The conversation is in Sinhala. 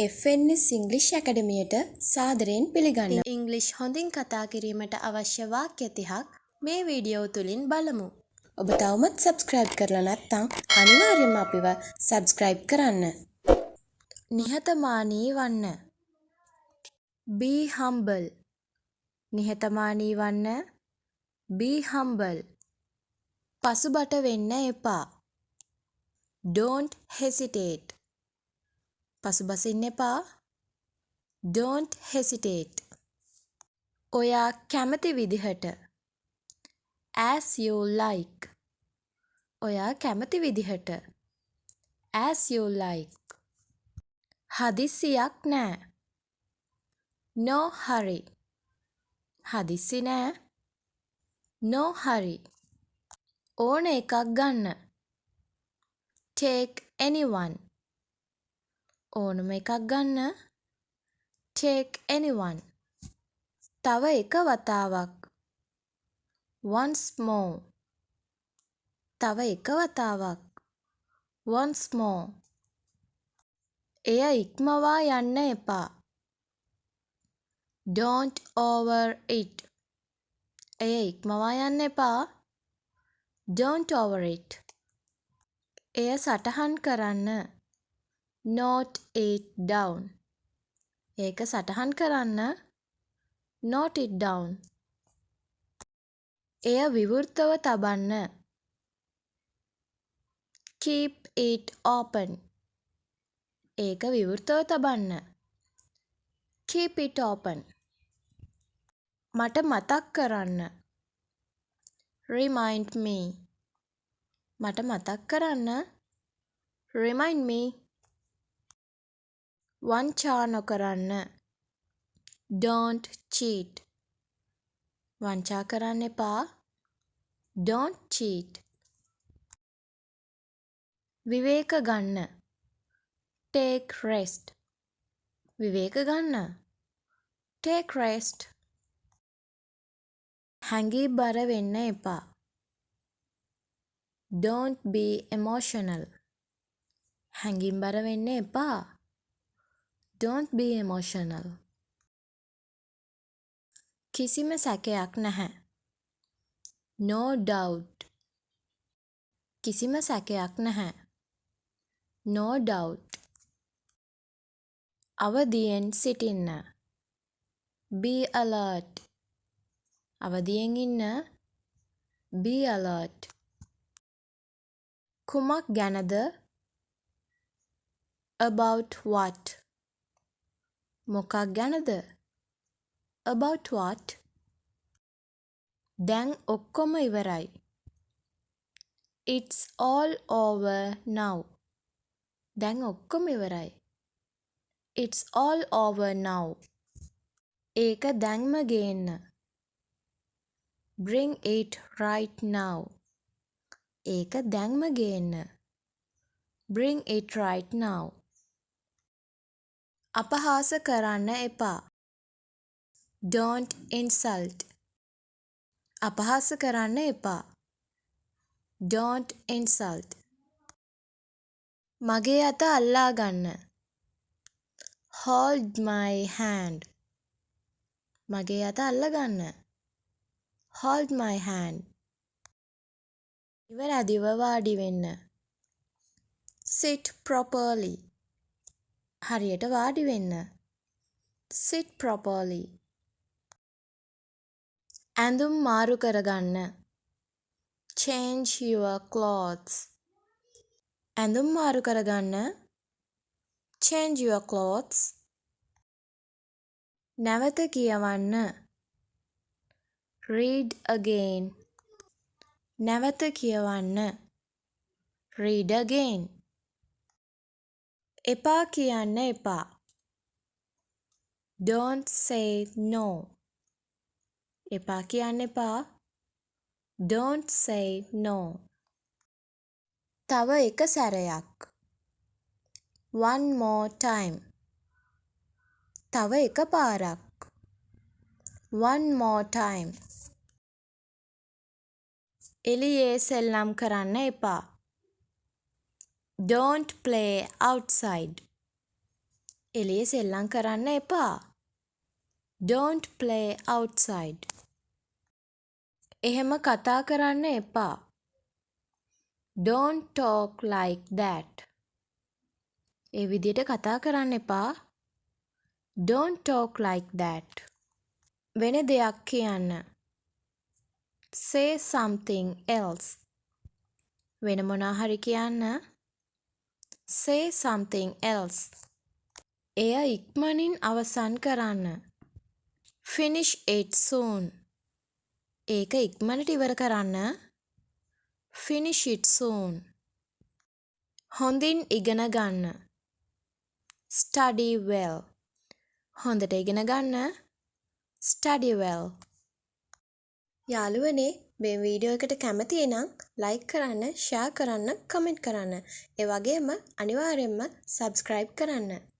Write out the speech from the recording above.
FNS ඉංග්‍රීසි ඇකඩමියට සාදරයෙන් පිළිගන්නවා. ඉංග්‍රීසි හොඳින් කතා කිරීමට අවශ්‍ය වාක්‍ය 30ක් මේ වීඩියෝ තුලින් බලමු. ඔබ තවමත් subscribe කරලා නැත්නම් අනිවාර්යයෙන්ම අපිව subscribe කරන්න. නිහතමානී වන්න. Be humble. නිහතමානී වන්න. Be humble. පසුබට වෙන්න එපා. Don't hesitate. පසුබසින්න එපා. Don't hesitate. ඔයා කැමති විදිහට. As you like. ඔයා කැමති විදිහට. As you like. හදිස්සියක් නෑ. No hurry. හදිස්සි නෑ. No hurry. ඕන එකක් ගන්න. Take anyone. ඕනම එකක් ගන්න. Take anyone. තව එක වතාවක්. Once more. තව එක වතාවක්. Once more. එය ඉක්මවා යන්න එපා. Don't over it. එය ඉක්මවා යන්න එපා. Don't over it. එය සටහන් කරන්න. Note it down. ඒක සටහන් කරන්න. Note it down. එය විවෘතව තබන්න. Keep it open. ඒක විවෘතව තබන්න. Keep it open. මට මතක් කරන්න. Remind me. මට මතක් කරන්න. Remind me. වංචා නොකරන්න. Don't cheat. වංචා කරන්න එපා. Don't cheat. විවේක ගන්න. Take rest. විවේක ගන්න. Take rest. හැඟී බර වෙන්න එපා. Don't be emotional. හැඟීම් බර වෙන්න එපා. Don't be emotional. කිසිම සැකයක් නැහැ. No doubt. කිසිම සැකයක් නැහැ. No doubt. අවදියෙන් සිටින්න. Be alert. අවදියෙන් ඉන්න. Be alert. කුමක් ගැනද? About what? මොකක් ගැනද? About what? දැන් ඔක්කොම ඉවරයි. It's all over now. දැන් ඔක්කොම ඉවරයි. It's all over now. ඒක දැන්ම ගේන්න. Bring it right now. ඒක දැන්ම ගේන්න. Bring it right now. අපහාස කරන්න එපා. Don't insult. අපහාස කරන්න එපා. Don't insult. මගේ අත අල්ලා ගන්න. Hold my hand. මගේ අත අල්ලා ගන්න. Hold my hand. ඉවරදිව වාඩි වෙන්න. Sit properly. හරියට වාඩි වෙන්න. Sit properly. ඇඳුම් මාරු කරගන්න. Change your clothes. ඇඳුම් මාරු කරගන්න. Change your clothes. නැවත කියවන්න. Read again. නැවත කියවන්න. Read again. එපා කියන්න එපා. Don't say no. එපා කියන්න එපා. Don't say no. තව එක සැරයක්. One more time. තව එක පාරක්. One more time. එළියේ සෙල්ලම් කරන්න එපා. Don't play outside. එළියේ සෙල්ලම් කරන්න එපා. Don't play outside. එහෙම කතා කරන්න එපා. Don't talk like that. ඒ විදිහට කතා කරන්න එපා. Don't talk like that. වෙන දෙයක් කියන්න. Say something else. වෙන මොනා හරි කියන්න. Say something else. එය ඉක්මනින් අවසන් කරන්න. Finish it soon. ඒක ඉක්මනට ඉවර කරන්න. Finish it soon. හොඳින් ඉගෙන ගන්න. Study well. හොඳට ඉගෙන ගන්න. Study well. යාළුවනේ මේ වීඩියෝ එකට කැමති නම් ලයික් කරන්න, ෂෙයා කරන්න, කමෙන්ට් කරන්න. ඒ වගේම අනිවාර්යයෙන්ම subscribe කරන්න.